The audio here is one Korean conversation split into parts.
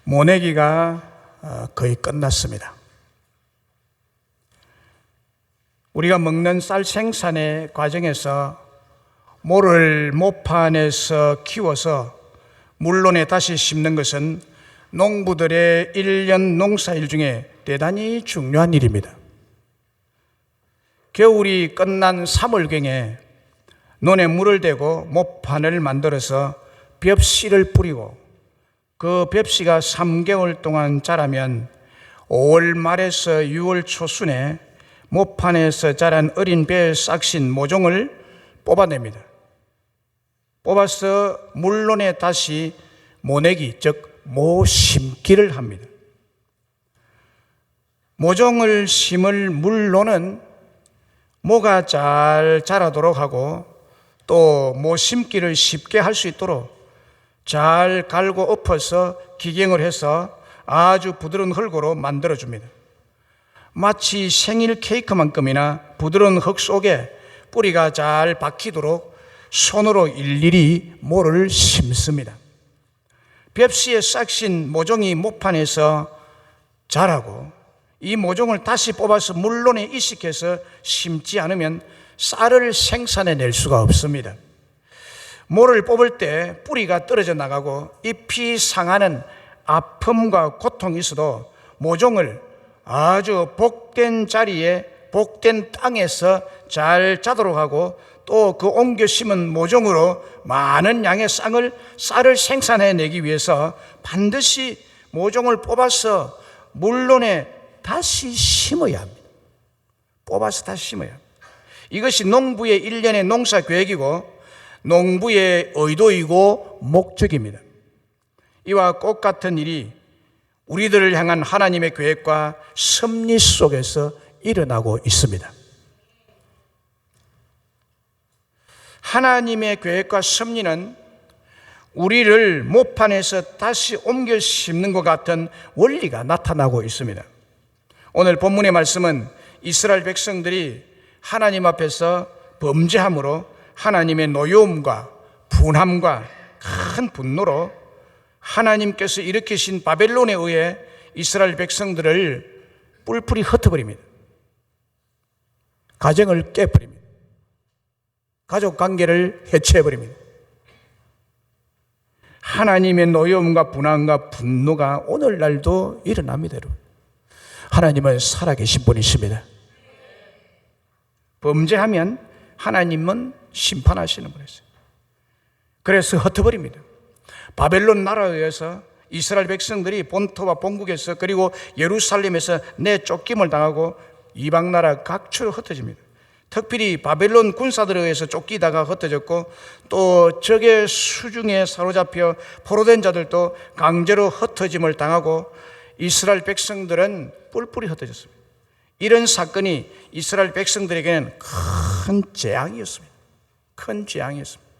모내기가 거의 끝났습니다. 우리가 먹는 쌀 생산의 과정에서 모를 모판에서 키워서 물론에 다시 심는 것은 농부들의 1년 농사일 중에 대단히 중요한 일입니다. 겨울이 끝난 3월경에 논에 물을 대고 모판을 만들어서 벽씨를 뿌리고 그 벽씨가 3개월 동안 자라면 5월 말에서 6월 초순에 모판에서 자란 어린 배에 싹신 모종을 뽑아냅니다. 뽑아서 물론에 다시 모내기, 즉 모심기를 합니다. 모종을 심을 물론은 모가 잘 자라도록 하고 또 모심기를 쉽게 할 수 있도록 잘 갈고 엎어서 기경을 해서 아주 부드러운 흙으로 만들어줍니다. 마치 생일 케이크만큼이나 부드러운 흙 속에 뿌리가 잘 박히도록 손으로 일일이 모를 심습니다. 벽씨에 싹신 모종이 모판에서 자라고 이 모종을 다시 뽑아서 물론에 이식해서 심지 않으면 쌀을 생산해낼 수가 없습니다. 모를 뽑을 때 뿌리가 떨어져 나가고 잎이 상하는 아픔과 고통이 있어도 모종을 아주 복된 자리에 복된 땅에서 잘 자도록 하고 또 그 옮겨 심은 모종으로 많은 양의 쌀을 생산해내기 위해서 반드시 모종을 뽑아서 물론에 다시 심어야 합니다. 뽑아서 다시 심어야 합니다. 이것이 농부의 일련의 농사 계획이고 농부의 의도이고 목적입니다. 이와 똑같은 일이 우리들을 향한 하나님의 계획과 섭리 속에서 일어나고 있습니다. 하나님의 계획과 섭리는 우리를 모판에서 다시 옮겨 심는 것 같은 원리가 나타나고 있습니다. 오늘 본문의 말씀은 이스라엘 백성들이 하나님 앞에서 범죄함으로 하나님의 노여움과 분함과 큰 분노로 하나님께서 일으키신 바벨론에 의해 이스라엘 백성들을 뿔뿔이 흩어버립니다. 가정을 깨버립니다. 가족 관계를 해체해버립니다. 하나님의 노여움과 분함과 분노가 오늘날도 일어납니다. 여러분. 하나님은 살아계신 분이십니다. 범죄하면 하나님은 심판하시는 분이세요. 그래서 흩어버립니다. 바벨론 나라에 의해서 이스라엘 백성들이 본토와 본국에서 그리고 예루살렘에서 내쫓김을 당하고 이방 나라 각처로 흩어집니다. 특별히 바벨론 군사들에 의해서 쫓기다가 흩어졌고 또 적의 수중에 사로잡혀 포로된 자들도 강제로 흩어짐을 당하고 이스라엘 백성들은 뿔뿔이 흩어졌습니다. 이런 사건이 이스라엘 백성들에게는 큰 재앙이었습니다. 큰 재앙이었습니다.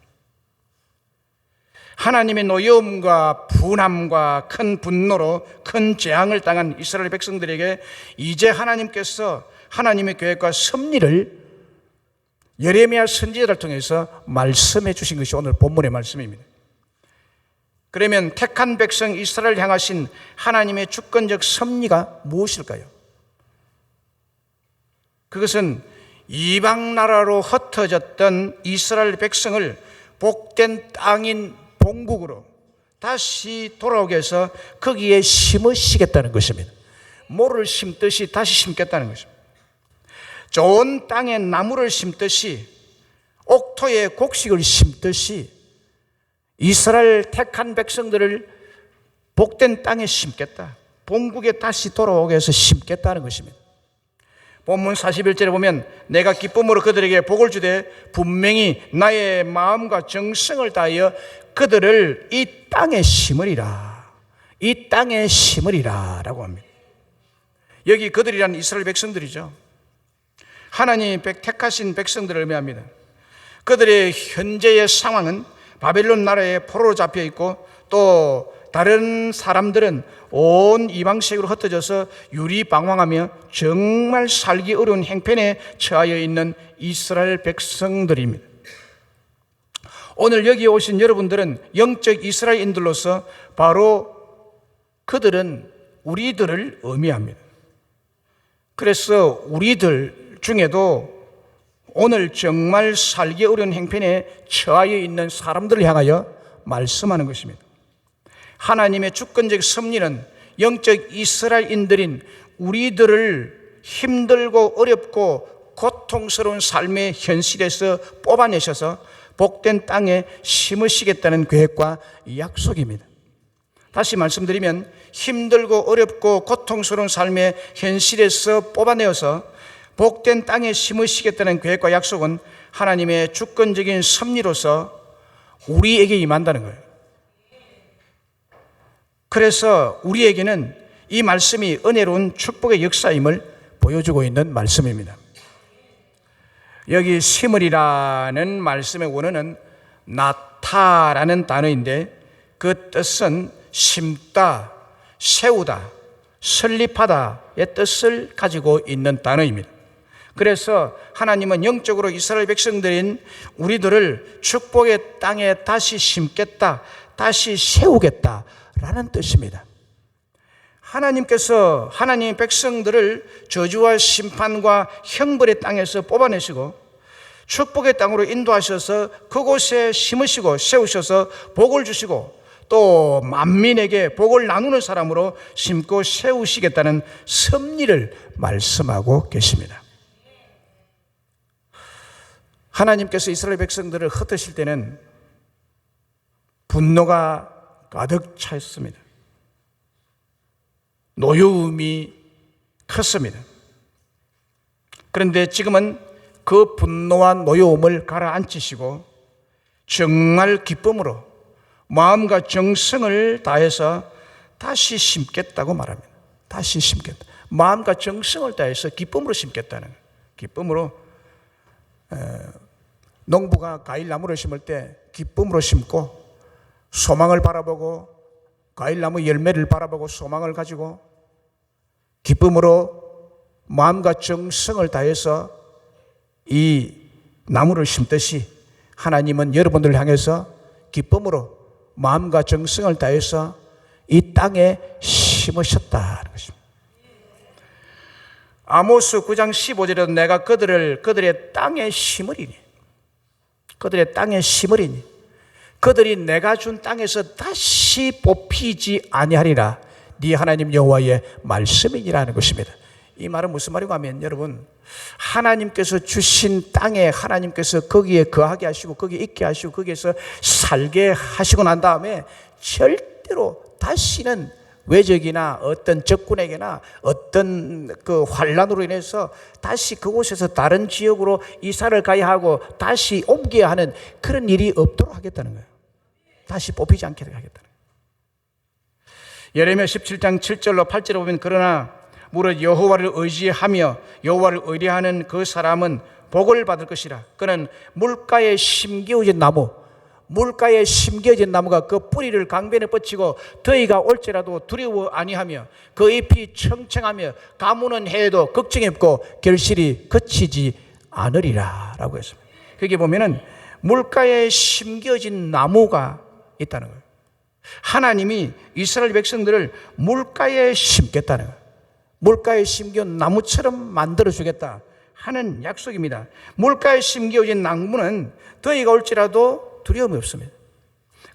하나님의 노여움과 분함과 큰 분노로 큰 재앙을 당한 이스라엘 백성들에게 이제 하나님께서 하나님의 계획과 섭리를 예레미야 선지자를 통해서 말씀해 주신 것이 오늘 본문의 말씀입니다. 그러면 택한 백성 이스라엘을 향하신 하나님의 주권적 섭리가 무엇일까요? 그것은 이방 나라로 흩어졌던 이스라엘 백성을 복된 땅인 본국으로 다시 돌아오게 해서 거기에 심으시겠다는 것입니다. 모를 심듯이 다시 심겠다는 것입니다. 좋은 땅에 나무를 심듯이 옥토에 곡식을 심듯이 이스라엘 택한 백성들을 복된 땅에 심겠다. 본국에 다시 돌아오게 해서 심겠다는 것입니다. 본문 41절에 보면 내가 기쁨으로 그들에게 복을 주되 분명히 나의 마음과 정성을 다하여 그들을 이 땅에 심으리라. 이 땅에 심으리라 라고 합니다. 여기 그들이란 이스라엘 백성들이죠. 하나님이 택하신 백성들을 의미합니다. 그들의 현재의 상황은 바벨론 나라에 포로로 잡혀 있고 또 다른 사람들은 온 이방색으로 흩어져서 유리방황하며 정말 살기 어려운 형편에 처하여 있는 이스라엘 백성들입니다. 오늘 여기 오신 여러분들은 영적 이스라엘인들로서 바로 그들은 우리들을 의미합니다. 그래서 우리들 중에도 오늘 정말 살기 어려운 형편에 처하여 있는 사람들을 향하여 말씀하는 것입니다. 하나님의 주권적 섭리는 영적 이스라엘인들인 우리들을 힘들고 어렵고 고통스러운 삶의 현실에서 뽑아내셔서 복된 땅에 심으시겠다는 계획과 약속입니다. 다시 말씀드리면 힘들고 어렵고 고통스러운 삶의 현실에서 뽑아내어서 복된 땅에 심으시겠다는 계획과 약속은 하나님의 주권적인 섭리로서 우리에게 임한다는 거예요. 그래서 우리에게는 이 말씀이 은혜로운 축복의 역사임을 보여주고 있는 말씀입니다. 여기 심으리라는 말씀의 원어는 나타라는 단어인데 그 뜻은 심다, 세우다, 설립하다의 뜻을 가지고 있는 단어입니다. 그래서 하나님은 영적으로 이스라엘 백성들인 우리들을 축복의 땅에 다시 심겠다, 다시 세우겠다라는 뜻입니다. 하나님께서 하나님의 백성들을 저주와 심판과 형벌의 땅에서 뽑아내시고 축복의 땅으로 인도하셔서 그곳에 심으시고 세우셔서 복을 주시고 또 만민에게 복을 나누는 사람으로 심고 세우시겠다는 섭리를 말씀하고 계십니다. 하나님께서 이스라엘 백성들을 흩으실 때는 분노가 가득 차 있습니다. 노여움이 컸습니다. 그런데 지금은 그 분노와 노여움을 가라앉히시고 정말 기쁨으로 마음과 정성을 다해서 다시 심겠다고 말합니다. 다시 심겠다. 마음과 정성을 다해서 기쁨으로 심겠다는 거예요. 기쁨으로 농부가 과일나무를 심을 때 기쁨으로 심고 소망을 바라보고 과일나무 열매를 바라보고 소망을 가지고 기쁨으로 마음과 정성을 다해서 이 나무를 심듯이 하나님은 여러분들을 향해서 기쁨으로 마음과 정성을 다해서 이 땅에 심으셨다는 것입니다. 아모스 9장 15절에도 내가 그들의 땅에 심으리니 그들의 땅에 심으리니 그들이 내가 준 땅에서 다시 뽑히지 아니하리라 네 하나님 여호와의 말씀이니라는 것입니다. 이 말은 무슨 말이고 하면 여러분 하나님께서 주신 땅에 하나님께서 거기에 거하게 하시고 거기에 있게 하시고 거기에서 살게 하시고 난 다음에 절대로 다시는 외적이나 어떤 적군에게나 어떤 그 환란으로 인해서 다시 그곳에서 다른 지역으로 이사를 가야 하고 다시 옮겨야 하는 그런 일이 없도록 하겠다는 거예요. 다시 뽑히지 않게 하겠다는 거예요. 예레미야 17장 7절로 8절에 보면 그러나 무릇 여호와를 의지하며 여호와를 의뢰하는 그 사람은 복을 받을 것이라. 그는 물가에 심겨진 나무, 물가에 심겨진 나무가 그 뿌리를 강변에 뻗치고 더위가 올지라도 두려워 아니하며 그 잎이 청청하며 가무는 해도 걱정이 없고 결실이 그치지 않으리라 라고 했습니다. 거기 보면은 물가에 심겨진 나무가 있다는 거예요. 하나님이 이스라엘 백성들을 물가에 심겠다는 거예요. 물가에 심겨진 나무처럼 만들어주겠다 하는 약속입니다. 물가에 심겨진 나무는 더위가 올지라도 두려움이 없습니다.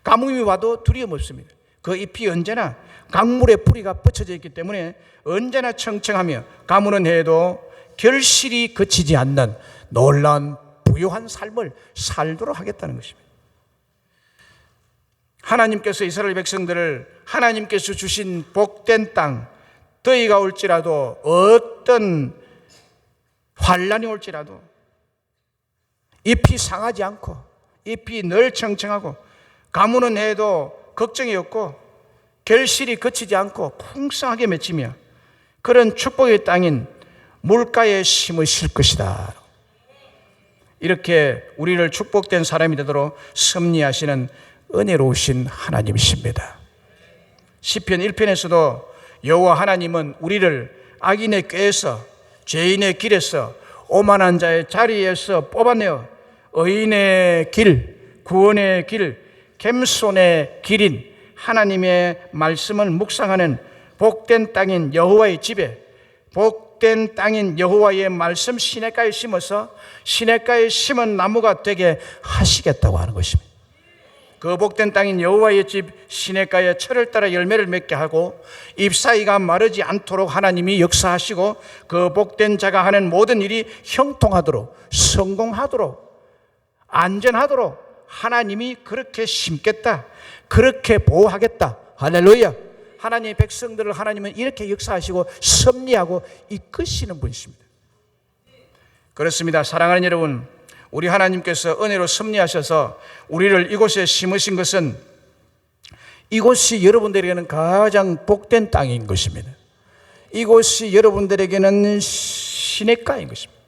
가뭄이 와도 두려움 없습니다. 그 잎이 언제나 강물의 뿌리가 뻗쳐져 있기 때문에 언제나 청청하며 가무는 해도 결실이 그치지 않는 놀라운 부유한 삶을 살도록 하겠다는 것입니다. 하나님께서 이스라엘 백성들을 하나님께서 주신 복된 땅, 더위가 올지라도 어떤 환란이 올지라도 잎이 상하지 않고 잎이 늘 청청하고 가무는 해도 걱정이 없고 결실이 그치지 않고 풍성하게 맺히며 그런 축복의 땅인 물가에 심으실 것이다. 이렇게 우리를 축복된 사람이 되도록 섭리하시는 은혜로우신 하나님이십니다. 시편 1편에서도 여호와 하나님은 우리를 악인의 꾀에서 죄인의 길에서 오만한 자의 자리에서 뽑아내어 의인의 길, 구원의 길, 겸손의 길인 하나님의 말씀을 묵상하는 복된 땅인 여호와의 집에, 복된 땅인 여호와의 말씀 시냇가에 심어서 시냇가에 심은 나무가 되게 하시겠다고 하는 것입니다. 그 복된 땅인 여호와의 집 시냇가에 철을 따라 열매를 맺게 하고 잎사귀가 마르지 않도록 하나님이 역사하시고, 그 복된 자가 하는 모든 일이 형통하도록, 성공하도록, 안전하도록 하나님이 그렇게 심겠다, 그렇게 보호하겠다. 할렐루야. 하나님의 백성들을 하나님은 이렇게 역사하시고 섭리하고 이끄시는 분이십니다. 그렇습니다. 사랑하는 여러분, 우리 하나님께서 은혜로 섭리하셔서 우리를 이곳에 심으신 것은 이곳이 여러분들에게는 가장 복된 땅인 것입니다. 이곳이 여러분들에게는 시냇가인 것입니다.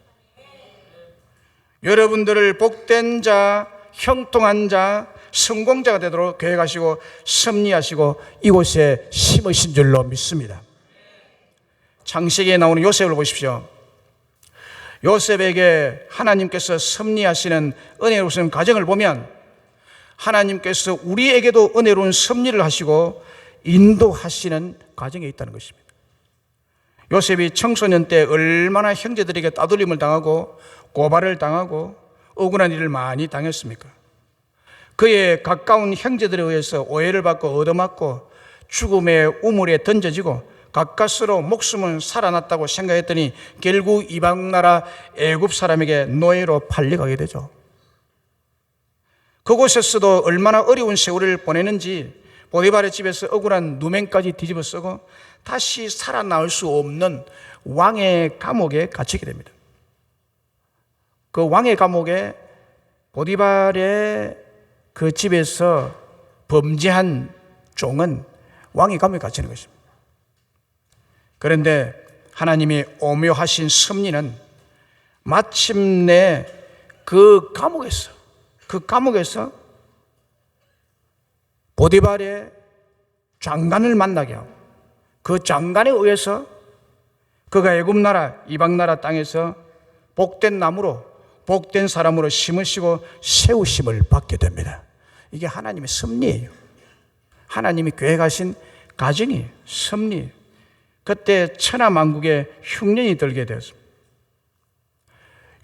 여러분들을 복된 자, 형통한 자, 성공자가 되도록 계획하시고 섭리하시고 이곳에 심으신 줄로 믿습니다. 창세기에 나오는 요셉을 보십시오. 요셉에게 하나님께서 섭리하시는 은혜로운 과정을 보면 하나님께서 우리에게도 은혜로운 섭리를 하시고 인도하시는 과정에 있다는 것입니다. 요셉이 청소년 때 얼마나 형제들에게 따돌림을 당하고 고발을 당하고 억울한 일을 많이 당했습니까? 그의 가까운 형제들에 의해서 오해를 받고 얻어맞고 죽음의 우물에 던져지고 가까스로 목숨은 살아났다고 생각했더니 결국 이방나라 애굽 사람에게 노예로 팔려가게 되죠. 그곳에서도 얼마나 어려운 세월을 보내는지 보디발의 집에서 억울한 누명까지 뒤집어 쓰고 다시 살아나올 수 없는 왕의 감옥에 갇히게 됩니다. 그 왕의 감옥에 보디발의 그 집에서 범죄한 종은 왕의 감옥에 갇히는 것입니다. 그런데 하나님이 오묘하신 섭리는 마침내 그 감옥에서 보디발의 장관을 만나게 하고 그 장관에 의해서 그가 애굽나라 이방나라 땅에서 복된 나무로 복된 사람으로 심으시고 세우심을 받게 됩니다. 이게 하나님의 섭리예요. 하나님이 계획하신 가정이에요. 섭리예요. 그때 천하만국에 흉년이 들게 되었습니다.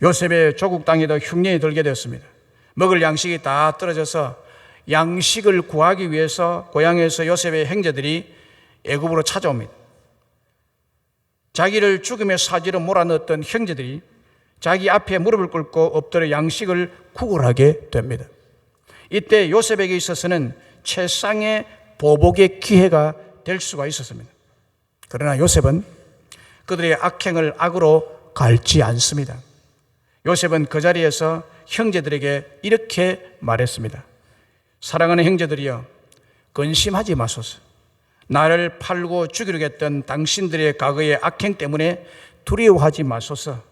요셉의 조국 땅에도 흉년이 들게 되었습니다. 먹을 양식이 다 떨어져서 양식을 구하기 위해서 고향에서 요셉의 형제들이 애굽으로 찾아옵니다. 자기를 죽음의 사지로 몰아넣었던 형제들이 자기 앞에 무릎을 꿇고 엎드려 양식을 구걸하게 됩니다. 이때 요셉에게 있어서는 최상의 보복의 기회가 될 수가 있었습니다. 그러나 요셉은 그들의 악행을 악으로 갈지 않습니다. 요셉은 그 자리에서 형제들에게 이렇게 말했습니다. 사랑하는 형제들이여, 근심하지 마소서. 나를 팔고 죽이려고 했던 당신들의 과거의 악행 때문에 두려워하지 마소서.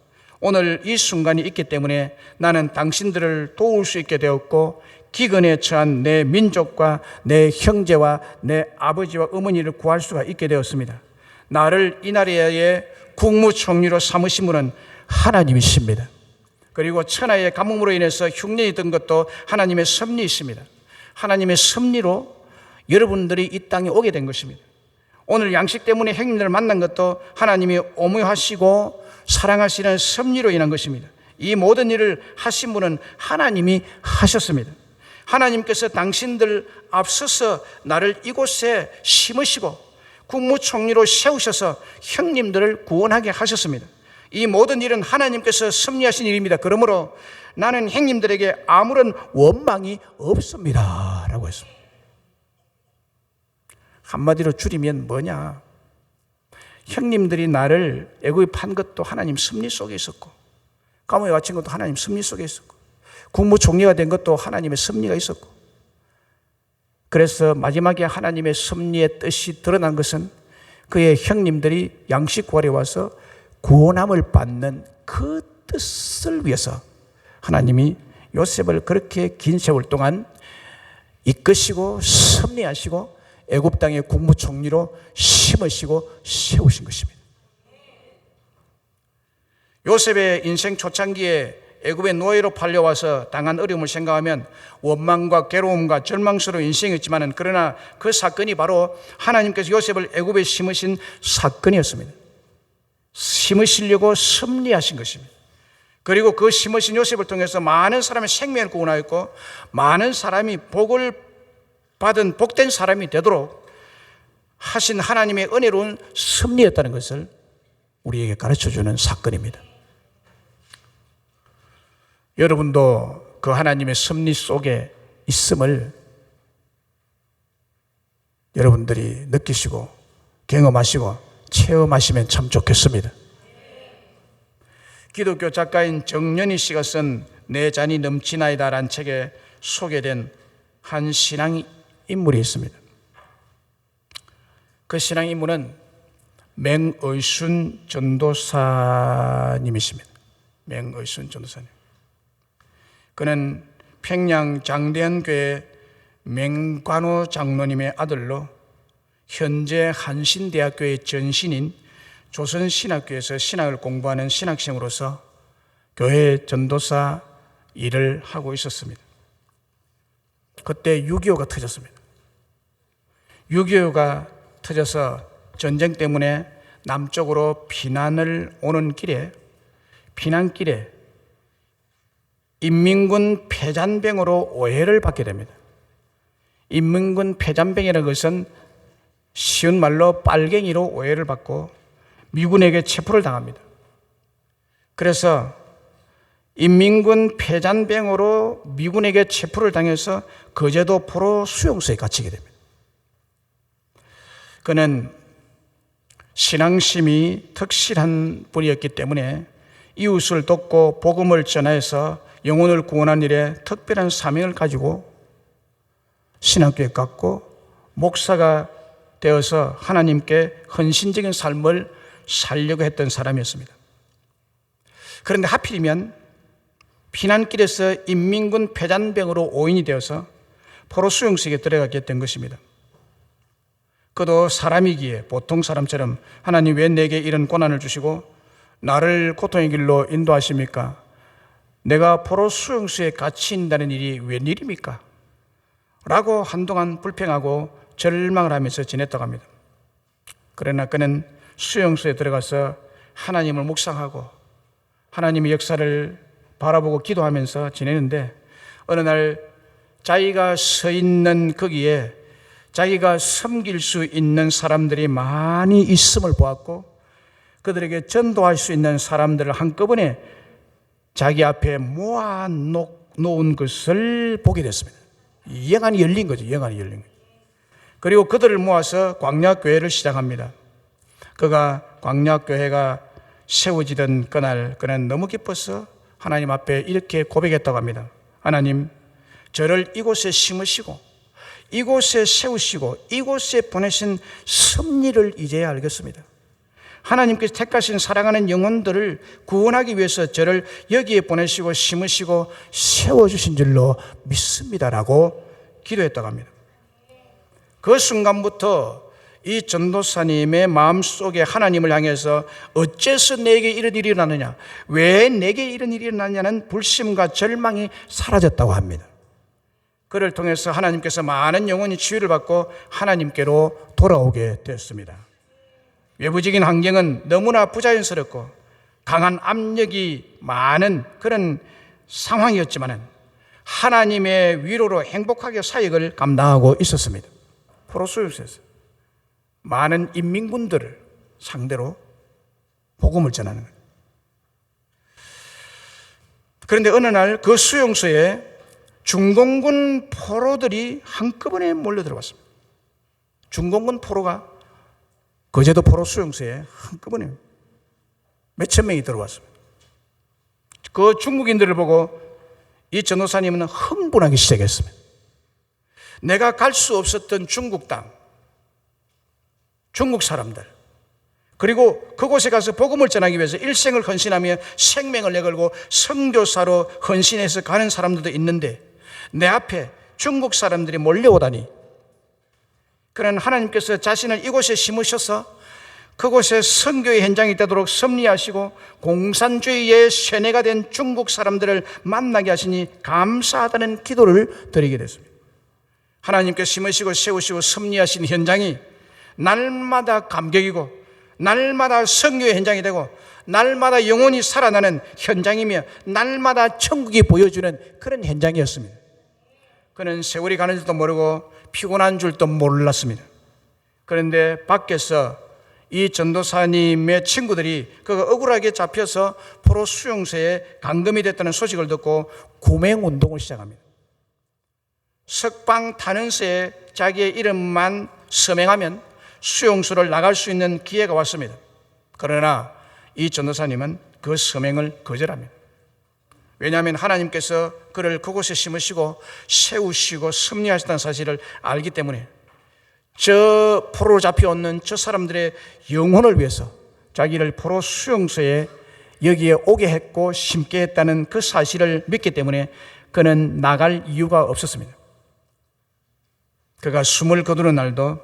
오늘 이 순간이 있기 때문에 나는 당신들을 도울 수 있게 되었고 기근에 처한 내 민족과 내 형제와 내 아버지와 어머니를 구할 수가 있게 되었습니다. 나를 이 나라의 국무총리로 삼으신 분은 하나님이십니다. 그리고 천하의 가뭄으로 인해서 흉년이 든 것도 하나님의 섭리이십니다. 하나님의 섭리로 여러분들이 이 땅에 오게 된 것입니다. 오늘 양식 때문에 형님들을 만난 것도 하나님이 오묘하시고 사랑하시는 섭리로 인한 것입니다. 이 모든 일을 하신 분은 하나님이 하셨습니다. 하나님께서 당신들 앞서서 나를 이곳에 심으시고 국무총리로 세우셔서 형님들을 구원하게 하셨습니다. 이 모든 일은 하나님께서 섭리하신 일입니다. 그러므로 나는 형님들에게 아무런 원망이 없습니다 라고 했습니다. 한마디로 줄이면 뭐냐? 형님들이 나를 애굽에 판 것도 하나님 섭리 속에 있었고 감옥에 갇힌 것도 하나님 섭리 속에 있었고 국무총리가 된 것도 하나님의 섭리가 있었고, 그래서 마지막에 하나님의 섭리의 뜻이 드러난 것은 그의 형님들이 양식 구하러 와서 구원함을 받는 그 뜻을 위해서 하나님이 요셉을 그렇게 긴 세월 동안 이끄시고 섭리하시고 애굽 땅의 국무총리로 심으시고 세우신 것입니다. 요셉의 인생 초창기에 애굽의 노예로 팔려와서 당한 어려움을 생각하면 원망과 괴로움과 절망스러운 인생이었지만, 그러나 그 사건이 바로 하나님께서 요셉을 애굽에 심으신 사건이었습니다. 심으시려고 섭리하신 것입니다. 그리고 그 심으신 요셉을 통해서 많은 사람의 생명을 구원하였고, 많은 사람이 복을 받은 복된 사람이 되도록 하신 하나님의 은혜로운 섭리였다는 것을 우리에게 가르쳐주는 사건입니다. 여러분도 그 하나님의 섭리 속에 있음을 여러분들이 느끼시고 경험하시고 체험하시면 참 좋겠습니다. 기독교 작가인 정연희 씨가 쓴 내 잔이 넘치나이다 라는 책에 소개된 한 신앙 인물이 있습니다. 그 신앙 인물은 맹의순 전도사님이십니다. 맹의순 전도사님. 그는 평양 장대현교회 맹관호 장로님의 아들로 현재 한신대학교의 전신인 조선신학교에서 신학을 공부하는 신학생으로서 교회 전도사 일을 하고 있었습니다. 그때 6.25가 터졌습니다. 6.25가 터져서 전쟁 때문에 남쪽으로 피난을 오는 길에, 피난길에 인민군 패잔병으로 오해를 받게 됩니다. 인민군 패잔병이라는 것은 쉬운 말로 빨갱이로 오해를 받고 미군에게 체포를 당합니다. 그래서 인민군 패잔병으로 미군에게 체포를 당해서 거제도 포로 수용소에 갇히게 됩니다. 그는 신앙심이 특실한 분이었기 때문에 이웃을 돕고 복음을 전해서 영혼을 구원하는 일에 특별한 사명을 가지고 신학교에 갔고 목사가 되어서 하나님께 헌신적인 삶을 살려고 했던 사람이었습니다. 그런데 하필이면 피난길에서 인민군 패잔병으로 오인이 되어서 포로 수용소에 들어가게 된 것입니다. 그도 사람이기에 보통 사람처럼 하나님 왜 내게 이런 고난을 주시고 나를 고통의 길로 인도하십니까? 내가 포로 수용소에 갇힌다는 일이 웬일입니까? 라고 한동안 불평하고 절망을 하면서 지냈다고 합니다. 그러나 그는 수용소에 들어가서 하나님을 묵상하고 하나님의 역사를 바라보고 기도하면서 지내는데, 어느 날 자기가 서 있는 거기에 자기가 섬길 수 있는 사람들이 많이 있음을 보았고, 그들에게 전도할 수 있는 사람들을 한꺼번에 자기 앞에 모아 놓은 것을 보게 됐습니다. 영안이 열린 거죠. 영안이 열린 거죠. 그리고 그들을 모아서 광야교회를 시작합니다. 그가 광야교회가 세워지던 그날, 그는 너무 기뻐서 하나님 앞에 이렇게 고백했다고 합니다. 하나님, 저를 이곳에 심으시고 이곳에 세우시고 이곳에 보내신 섭리를 이제야 알겠습니다. 하나님께서 택하신 사랑하는 영혼들을 구원하기 위해서 저를 여기에 보내시고 심으시고 세워주신 줄로 믿습니다라고 기도했다고 합니다. 그 순간부터 이 전도사님의 마음속에 하나님을 향해서 어째서 내게 이런 일이 일어나느냐, 왜 내게 이런 일이 일어나냐는 불심과 절망이 사라졌다고 합니다. 그를 통해서 하나님께서 많은 영혼이 치유를 받고 하나님께로 돌아오게 됐습니다. 외부적인 환경은 너무나 부자연스럽고 강한 압력이 많은 그런 상황이었지만 하나님의 위로로 행복하게 사역을 감당하고 있었습니다. 포로 수용소에서 많은 인민군들을 상대로 복음을 전하는 거예요. 그런데 어느 날 그 수용소에 중공군 포로들이 한꺼번에 몰려 들어왔습니다. 중공군 포로가 거제도 포로 수용소에 한꺼번에 몇천 명이 들어왔습니다. 그 중국인들을 보고 이 전도사님은 흥분하기 시작했습니다. 내가 갈 수 없었던 중국 땅, 중국 사람들, 그리고 그곳에 가서 복음을 전하기 위해서 일생을 헌신하며 생명을 내걸고 선교사로 헌신해서 가는 사람들도 있는데 내 앞에 중국 사람들이 몰려오다니. 그런 하나님께서 자신을 이곳에 심으셔서 그곳에 선교의 현장이 되도록 섭리하시고 공산주의의 세뇌가 된 중국 사람들을 만나게 하시니 감사하다는 기도를 드리게 됐습니다. 하나님께 심으시고 세우시고 섭리하신 현장이 날마다 감격이고 날마다 선교의 현장이 되고 날마다 영혼이 살아나는 현장이며 날마다 천국이 보여주는 그런 현장이었습니다. 그는 세월이 가는 줄도 모르고 피곤한 줄도 몰랐습니다. 그런데 밖에서 이 전도사님의 친구들이 그가 억울하게 잡혀서 포로 수용소에 감금이 됐다는 소식을 듣고 구맹운동을 시작합니다. 석방 탄원서에 자기의 이름만 서명하면 수용소를 나갈 수 있는 기회가 왔습니다. 그러나 이 전도사님은 그 서명을 거절합니다. 왜냐하면 하나님께서 그를 그곳에 심으시고 세우시고 섭리하셨다는 사실을 알기 때문에 저 포로로 잡혀오는 저 사람들의 영혼을 위해서 자기를 포로 수용소에 여기에 오게 했고 심게 했다는 그 사실을 믿기 때문에 그는 나갈 이유가 없었습니다. 그가 숨을 거두는 날도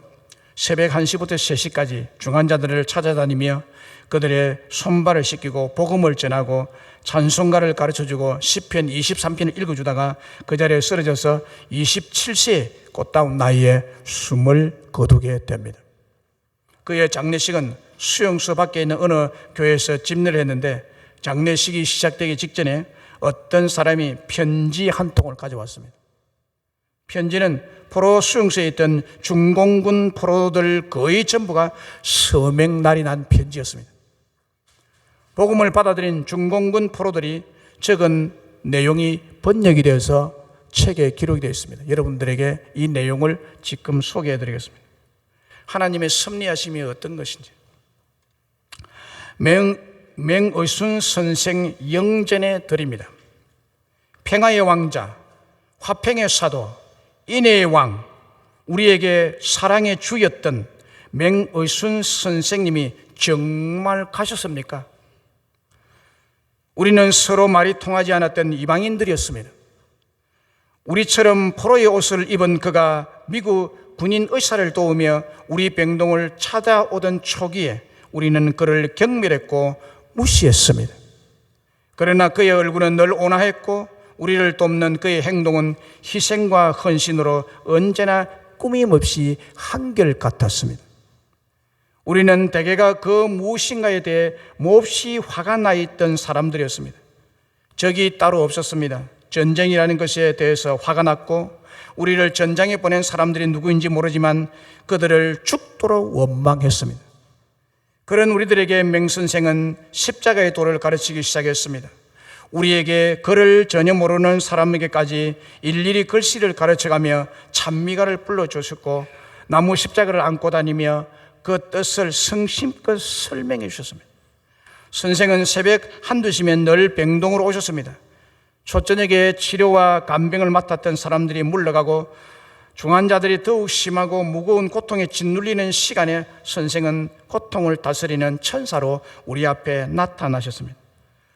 새벽 1시부터 3시까지 중환자들을 찾아다니며 그들의 손발을 씻기고 복음을 전하고 찬송가를 가르쳐주고 시편 23편을 읽어주다가 그 자리에 쓰러져서 27세의 꽃다운 나이에 숨을 거두게 됩니다. 그의 장례식은 수용소 밖에 있는 어느 교회에서 집례를 했는데 장례식이 시작되기 직전에 어떤 사람이 편지 한 통을 가져왔습니다. 편지는 포로 수용소에 있던 중공군 포로들 거의 전부가 서명날이 난 편지였습니다. 복음을 받아들인 중공군 포로들이 적은 내용이 번역이 되어서 책에 기록이 되어 있습니다. 여러분들에게 이 내용을 지금 소개해 드리겠습니다. 하나님의 섭리하심이 어떤 것인지. 맹의순 선생 영전에 드립니다. 평화의 왕자, 화평의 사도, 인애의 왕, 우리에게 사랑의 주였던 맹의순 선생님이 정말 가셨습니까? 우리는 서로 말이 통하지 않았던 이방인들이었습니다. 우리처럼 포로의 옷을 입은 그가 미국 군인 의사를 도우며 우리 병동을 찾아오던 초기에 우리는 그를 경멸했고 무시했습니다. 그러나 그의 얼굴은 늘 온화했고 우리를 돕는 그의 행동은 희생과 헌신으로 언제나 꾸밈없이 한결같았습니다. 우리는 대개가 그 무엇인가에 대해 몹시 화가 나 있던 사람들이었습니다. 적이 따로 없었습니다. 전쟁이라는 것에 대해서 화가 났고 우리를 전장에 보낸 사람들이 누구인지 모르지만 그들을 죽도록 원망했습니다. 그런 우리들에게 맹선생은 십자가의 도를 가르치기 시작했습니다. 우리에게 글을 전혀 모르는 사람에게까지 일일이 글씨를 가르쳐가며 찬미가를 불러주셨고 나무 십자가를 안고 다니며 그 뜻을 성심껏 설명해 주셨습니다. 선생은 새벽 1~2시면 늘 병동으로 오셨습니다. 초저녁에 치료와 간병을 맡았던 사람들이 물러가고 중환자들이 더욱 심하고 무거운 고통에 짓눌리는 시간에 선생은 고통을 다스리는 천사로 우리 앞에 나타나셨습니다.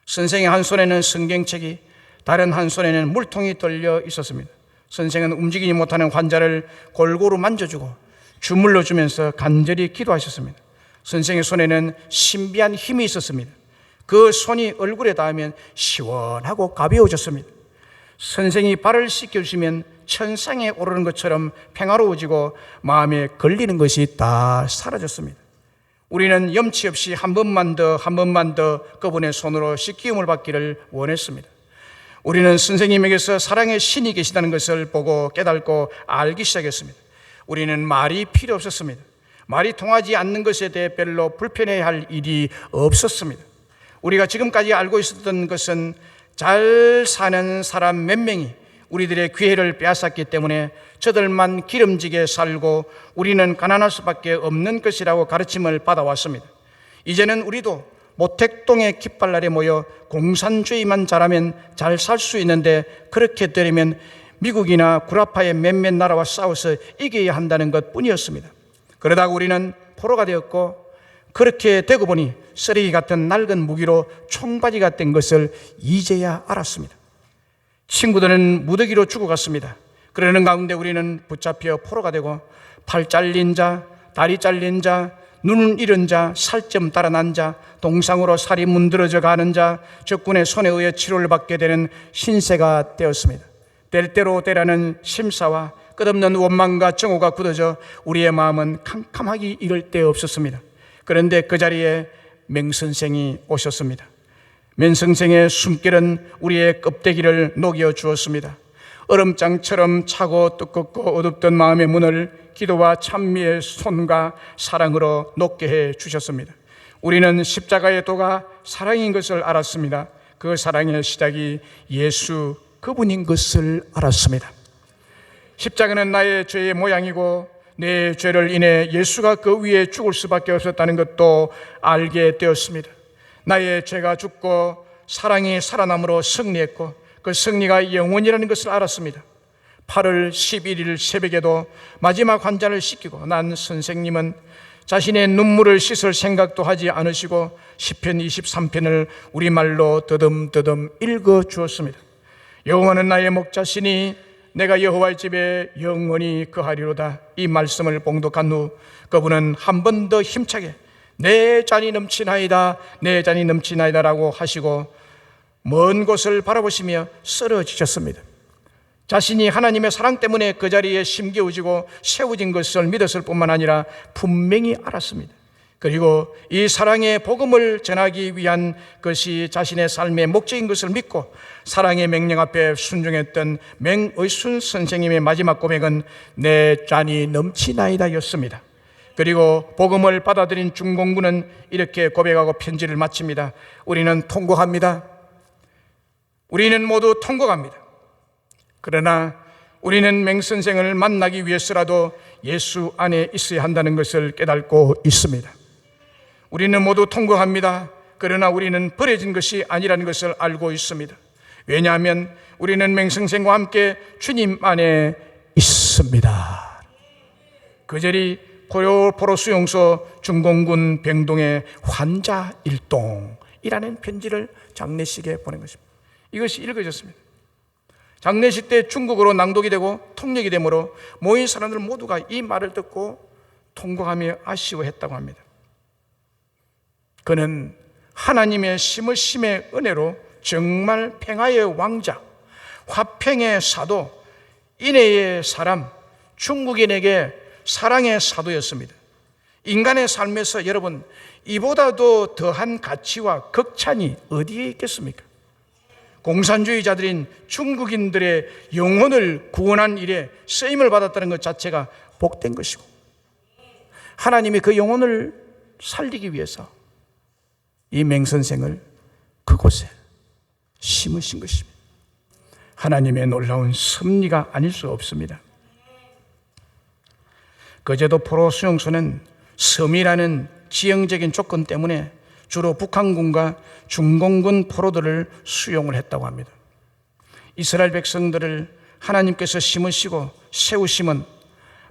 선생의 한 손에는 성경책이, 다른 한 손에는 물통이 들려 있었습니다. 선생은 움직이지 못하는 환자를 골고루 만져주고 주물러 주면서 간절히 기도하셨습니다. 선생의 손에는 신비한 힘이 있었습니다. 그 손이 얼굴에 닿으면 시원하고 가벼워졌습니다. 선생이 발을 씻겨주시면 천상에 오르는 것처럼 평화로워지고 마음에 걸리는 것이 다 사라졌습니다. 우리는 염치 없이 한 번만 더 그분의 손으로 씻기움을 받기를 원했습니다. 우리는 선생님에게서 사랑의 신이 계시다는 것을 보고 깨닫고 알기 시작했습니다. 우리는 말이 필요 없었습니다. 말이 통하지 않는 것에 대해 별로 불편해할 일이 없었습니다. 우리가 지금까지 알고 있었던 것은 잘 사는 사람 몇 명이 우리들의 기회를 빼앗았기 때문에 저들만 기름지게 살고 우리는 가난할 수밖에 없는 것이라고 가르침을 받아왔습니다. 이제는 우리도 모택동의 깃발날에 모여 공산주의만 잘하면 잘 살 수 있는데 그렇게 되려면 미국이나 구라파의 몇몇 나라와 싸워서 이겨야 한다는 것 뿐이었습니다. 그러다가 우리는 포로가 되었고 그렇게 되고 보니 쓰레기 같은 낡은 무기로 총바지가 된 것을 이제야 알았습니다. 친구들은 무더기로 죽어갔습니다. 그러는 가운데 우리는 붙잡혀 포로가 되고 팔 잘린 자, 다리 잘린 자, 눈을 잃은 자, 살점 달아난 자, 동상으로 살이 문드러져 가는 자, 적군의 손에 의해 치료를 받게 되는 신세가 되었습니다. 될 대로 되라는 심사와 끝없는 원망과 정오가 굳어져 우리의 마음은 캄캄하기 이를 데 없었습니다. 그런데 그 자리에 맹선생이 오셨습니다. 맹선생의 숨결은 우리의 껍데기를 녹여 주었습니다. 얼음장처럼 차고 두껍고 어둡던 마음의 문을 기도와 찬미의 손과 사랑으로 녹게 해 주셨습니다. 우리는 십자가의 도가 사랑인 것을 알았습니다. 그 사랑의 시작이 예수 그분인 것을 알았습니다. 십자가는 나의 죄의 모양이고 내 죄를 인해 예수가 그 위에 죽을 수밖에 없었다는 것도 알게 되었습니다. 나의 죄가 죽고 사랑이 살아남으로 승리했고 그 승리가 영원이라는 것을 알았습니다. 8월 11일 새벽에도 마지막 환자를 씻기고 난 선생님은 자신의 눈물을 씻을 생각도 하지 않으시고 시편 23편을 우리말로 더듬더듬 읽어 주었습니다. 여호와는 나의 목자시니 내가 여호와의 집에 영원히 거하리로다. 이 말씀을 봉독한 후 그분은 한 번 더 힘차게 내 잔이 넘치나이다, 내 잔이 넘치나이다 라고 하시고 먼 곳을 바라보시며 쓰러지셨습니다. 자신이 하나님의 사랑 때문에 그 자리에 심겨지고 세워진 것을 믿었을 뿐만 아니라 분명히 알았습니다. 그리고 이 사랑의 복음을 전하기 위한 것이 자신의 삶의 목적인 것을 믿고 사랑의 명령 앞에 순종했던 맹의순 선생님의 마지막 고백은 내 잔이 넘치나이다 였습니다. 그리고 복음을 받아들인 중공군은 이렇게 고백하고 편지를 마칩니다. 우리는 통곡합니다. 우리는 모두 통곡합니다. 그러나 우리는 맹선생을 만나기 위해서라도 예수 안에 있어야 한다는 것을 깨닫고 있습니다. 우리는 모두 통곡합니다. 그러나 우리는 버려진 것이 아니라는 것을 알고 있습니다. 왜냐하면 우리는 맹선생과 함께 주님 안에 있습니다. 그절이 고려포로 수용소 중공군 병동의 환자 일동이라는 편지를 장례식에 보낸 것입니다. 이것이 읽어졌습니다. 장례식 때 중국어로 낭독이 되고 통역이 되므로 모인 사람들 모두가 이 말을 듣고 통곡하며 아쉬워했다고 합니다. 그는 하나님의 심으심의 은혜로 정말 평화의 왕자, 화평의 사도, 인애의 사람, 중국인에게 사랑의 사도였습니다. 인간의 삶에서 여러분, 이보다도 더한 가치와 극찬이 어디에 있겠습니까? 공산주의자들인 중국인들의 영혼을 구원한 일에 쓰임을 받았다는 것 자체가 복된 것이고, 하나님이 그 영혼을 살리기 위해서 이 맹선생을 그곳에 심으신 것입니다. 하나님의 놀라운 섭리가 아닐 수 없습니다. 거제도 포로 수용소는 섬이라는 지형적인 조건 때문에 주로 북한군과 중공군 포로들을 수용을 했다고 합니다. 이스라엘 백성들을 하나님께서 심으시고 세우심은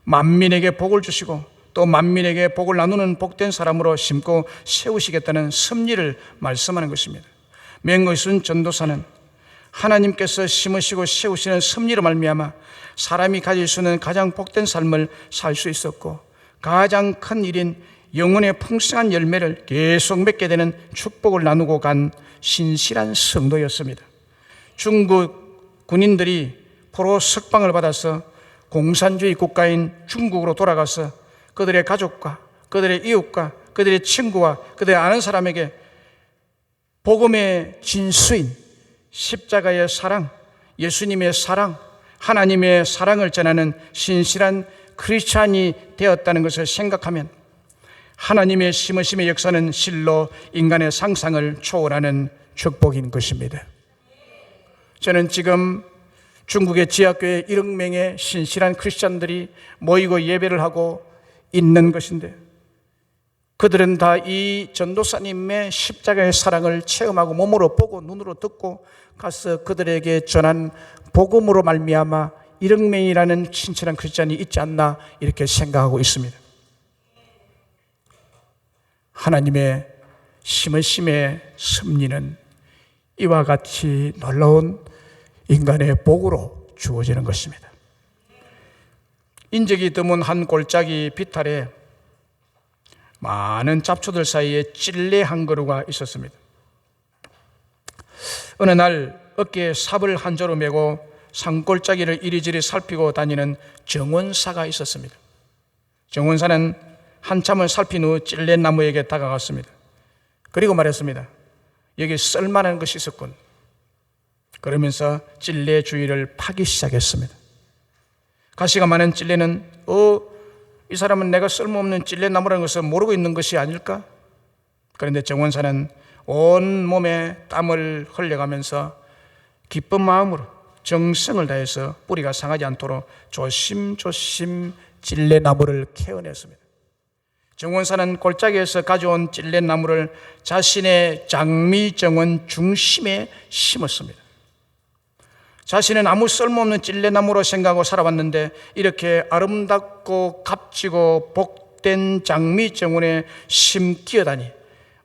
만민에게 복을 주시고 또 만민에게 복을 나누는 복된 사람으로 심고 세우시겠다는 섭리를 말씀하는 것입니다. 맹의순 전도사는 하나님께서 심으시고 세우시는 섭리로 말미암아 사람이 가질 수 있는 가장 복된 삶을 살 수 있었고 가장 큰 일인 영혼의 풍성한 열매를 계속 맺게 되는 축복을 나누고 간 신실한 성도였습니다. 중국 군인들이 포로 석방을 받아서 공산주의 국가인 중국으로 돌아가서 그들의 가족과 그들의 이웃과 그들의 친구와 그들의 아는 사람에게 복음의 진수인 십자가의 사랑, 예수님의 사랑, 하나님의 사랑을 전하는 신실한 크리스찬이 되었다는 것을 생각하면 하나님의 심으심의 역사는 실로 인간의 상상을 초월하는 축복인 것입니다. 저는 지금 중국의 지하교회 1억 명의 신실한 크리스찬들이 모이고 예배를 하고 있는 것인데 그들은 다 이 전도사님의 십자가의 사랑을 체험하고 몸으로 보고 눈으로 듣고 가서 그들에게 전한 복음으로 말미암아 1억 명이라는 친절한 크리스찬이 있지 않나 이렇게 생각하고 있습니다. 하나님의 심으심의 섭리는 이와 같이 놀라운 인간의 복으로 주어지는 것입니다. 인적이 드문 한 골짜기 비탈에 많은 잡초들 사이에 찔레 한 그루가 있었습니다. 어느 날 어깨에 삽을 한 조로 메고 산골짜기를 이리저리 살피고 다니는 정원사가 있었습니다. 정원사는 한참을 살핀 후 찔레나무에게 다가갔습니다. 그리고 말했습니다. 여기 쓸만한 것이 있었군. 그러면서 찔레 주위를 파기 시작했습니다. 가시가 많은 찔레는 이 사람은 내가 쓸모없는 찔레나무라는 것을 모르고 있는 것이 아닐까? 그런데 정원사는 온 몸에 땀을 흘려가면서 기쁜 마음으로 정성을 다해서 뿌리가 상하지 않도록 조심조심 찔레나무를 캐어냈습니다. 정원사는 골짜기에서 가져온 찔레나무를 자신의 장미정원 중심에 심었습니다. 자신은 아무 쓸모없는 찔레나무로 생각하고 살아왔는데 이렇게 아름답고 값지고 복된 장미정원에 심기어다니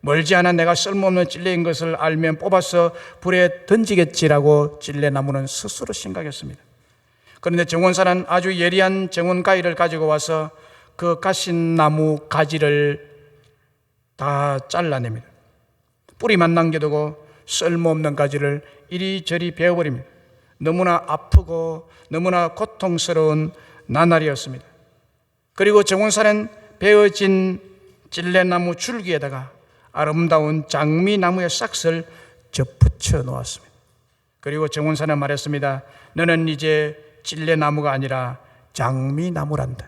멀지 않아 내가 쓸모없는 찔레인 것을 알면 뽑아서 불에 던지겠지라고 찔레나무는 스스로 생각했습니다. 그런데 정원사는 아주 예리한 정원가위를 가지고 와서 그 가신나무 가지를 다 잘라냅니다. 뿌리만 남겨두고 쓸모없는 가지를 이리저리 베어버립니다. 너무나 아프고 너무나 고통스러운 나날이었습니다. 그리고 정원사는 베어진 찔레나무 줄기에다가 아름다운 장미나무의 싹을 접붙여 놓았습니다. 그리고 정원사는 말했습니다. 너는 이제 찔레나무가 아니라 장미나무란다.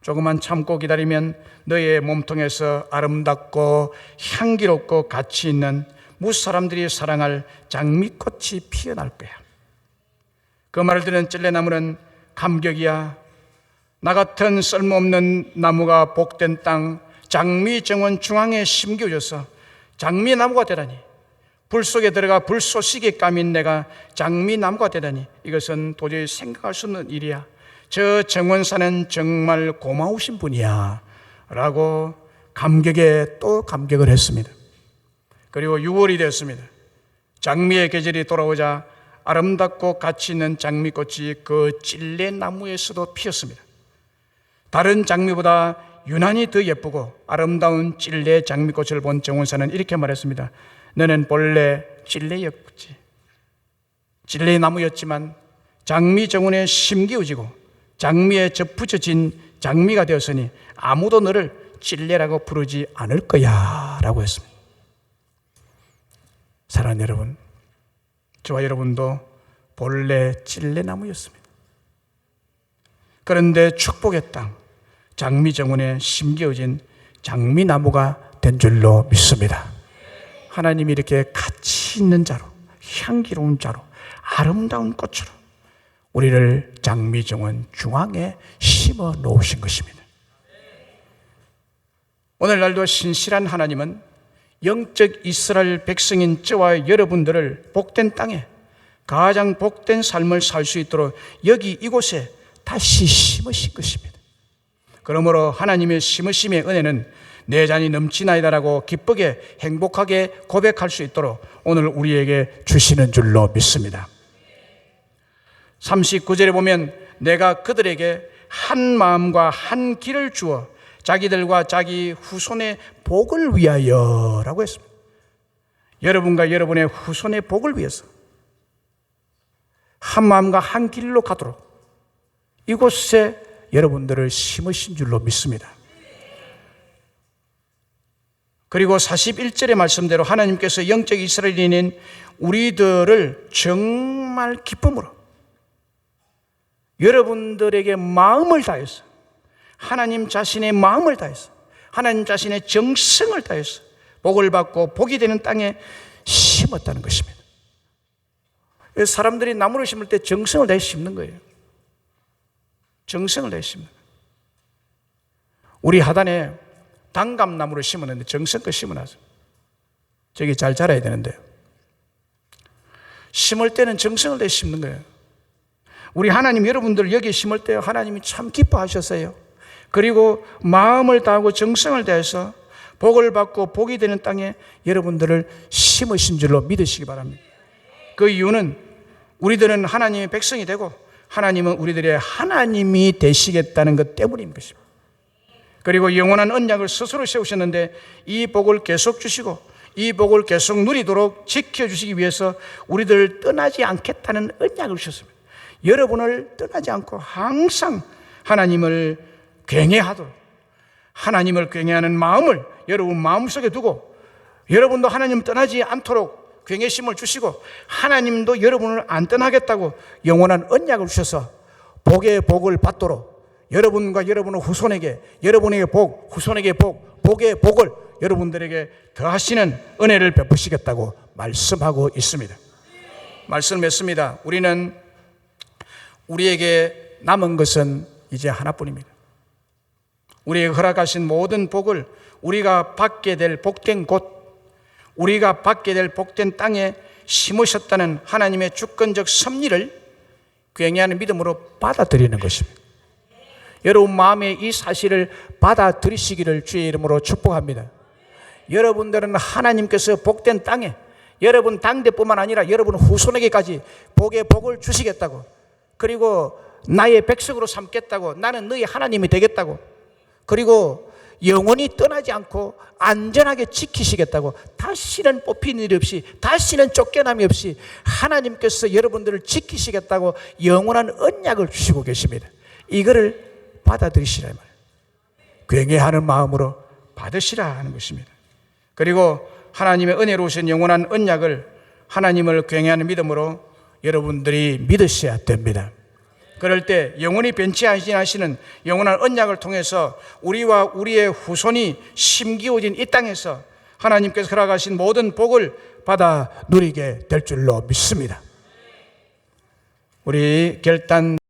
조금만 참고 기다리면 너의 몸통에서 아름답고 향기롭고 가치 있는 무사람들이 사랑할 장미꽃이 피어날 거야. 그 말을 들은 찔레나무는 감격이야. 나 같은 쓸모없는 나무가 복된 땅 장미정원 중앙에 심겨져서 장미나무가 되다니, 불 속에 들어가 불쏘시개 까민 내가 장미나무가 되다니, 이것은 도저히 생각할 수 없는 일이야. 저 정원사는 정말 고마우신 분이야 라고 감격에 또 감격을 했습니다. 그리고 6월이 되었습니다. 장미의 계절이 돌아오자 아름답고 가치 있는 장미꽃이 그 찔레나무에서도 피었습니다. 다른 장미보다 유난히 더 예쁘고 아름다운 찔레 장미꽃을 본 정원사는 이렇게 말했습니다. 너는 본래 찔레였지. 찔레나무였지만 장미 정원에 심기어지고 장미에 접붙여진 장미가 되었으니 아무도 너를 찔레라고 부르지 않을 거야 라고 했습니다. 사랑하는 여러분, 저와 여러분도 본래 찔레나무였습니다. 그런데 축복의 땅 장미정원에 심겨진 장미나무가 된 줄로 믿습니다. 하나님이 이렇게 가치 있는 자로, 향기로운 자로, 아름다운 꽃으로 우리를 장미정원 중앙에 심어 놓으신 것입니다. 오늘날도 신실한 하나님은 영적 이스라엘 백성인 저와 여러분들을 복된 땅에 가장 복된 삶을 살 수 있도록 여기 이곳에 다시 심으신 것입니다. 그러므로 하나님의 심으심의 은혜는 내 잔이 넘치나이다라고 기쁘게 행복하게 고백할 수 있도록 오늘 우리에게 주시는 줄로 믿습니다. 39절에 보면 내가 그들에게 한 마음과 한 길을 주어 자기들과 자기 후손의 복을 위하여 라고 했습니다. 여러분과 여러분의 후손의 복을 위해서 한 마음과 한 길로 가도록 이곳에 여러분들을 심으신 줄로 믿습니다. 그리고 41절의 말씀대로 하나님께서 영적 이스라엘인인 우리들을 정말 기쁨으로 여러분들에게 마음을 다해서 하나님 자신의 마음을 다해서 하나님 자신의 정성을 다해서 복을 받고 복이 되는 땅에 심었다는 것입니다. 사람들이 나무를 심을 때 정성을 다해 심는 거예요. 정성을 다해 심는 거예요. 우리 하단에 단감나무를 심었는데 정성껏 심어놨어요. 저기 잘 자라야 되는데요. 심을 때는 정성을 다해 심는 거예요. 우리 하나님 여러분들 여기 심을 때 하나님이 참 기뻐하셨어요. 그리고 마음을 다하고 정성을 다해서 복을 받고 복이 되는 땅에 여러분들을 심으신 줄로 믿으시기 바랍니다. 그 이유는 우리들은 하나님의 백성이 되고 하나님은 우리들의 하나님이 되시겠다는 것 때문인 것입니다. 그리고 영원한 언약을 스스로 세우셨는데 이 복을 계속 주시고 이 복을 계속 누리도록 지켜주시기 위해서 우리들 떠나지 않겠다는 언약을 주셨습니다. 여러분을 떠나지 않고 항상 하나님을 경외하도록, 하나님을 경외하는 마음을 여러분 마음속에 두고 여러분도 하나님 떠나지 않도록 경외심을 주시고 하나님도 여러분을 안 떠나겠다고 영원한 언약을 주셔서 복의 복을 받도록 여러분과 여러분의 후손에게, 여러분에게 복, 후손에게 복, 복의 복을 여러분들에게 더하시는 은혜를 베푸시겠다고 말씀하고 있습니다. 말씀했습니다. 우리에게 남은 것은 이제 하나뿐입니다. 우리에게 허락하신 모든 복을 우리가 받게 될 복된 곳, 우리가 받게 될 복된 땅에 심으셨다는 하나님의 주권적 섭리를 굉장한 믿음으로 받아들이는 것입니다. 여러분 마음에 이 사실을 받아들이시기를 주의 이름으로 축복합니다. 여러분들은 하나님께서 복된 땅에 여러분 당대뿐만 아니라 여러분 후손에게까지 복의 복을 주시겠다고, 그리고 나의 백성으로 삼겠다고, 나는 너희 하나님이 되겠다고, 그리고 영원히 떠나지 않고 안전하게 지키시겠다고, 다시는 뽑힌 일이 없이, 다시는 쫓겨남이 없이 하나님께서 여러분들을 지키시겠다고 영원한 언약을 주시고 계십니다. 이거를 받아들이시라 말이에요. 경외하는 마음으로 받으시라 하는 것입니다. 그리고 하나님의 은혜로우신 영원한 언약을 하나님을 경외하는 믿음으로 여러분들이 믿으셔야 됩니다. 그럴 때 영원히 변치 아니하시는 영원한 언약을 통해서 우리와 우리의 후손이 심기어진 이 땅에서 하나님께서 허락하신 모든 복을 받아 누리게 될 줄로 믿습니다. 우리 결단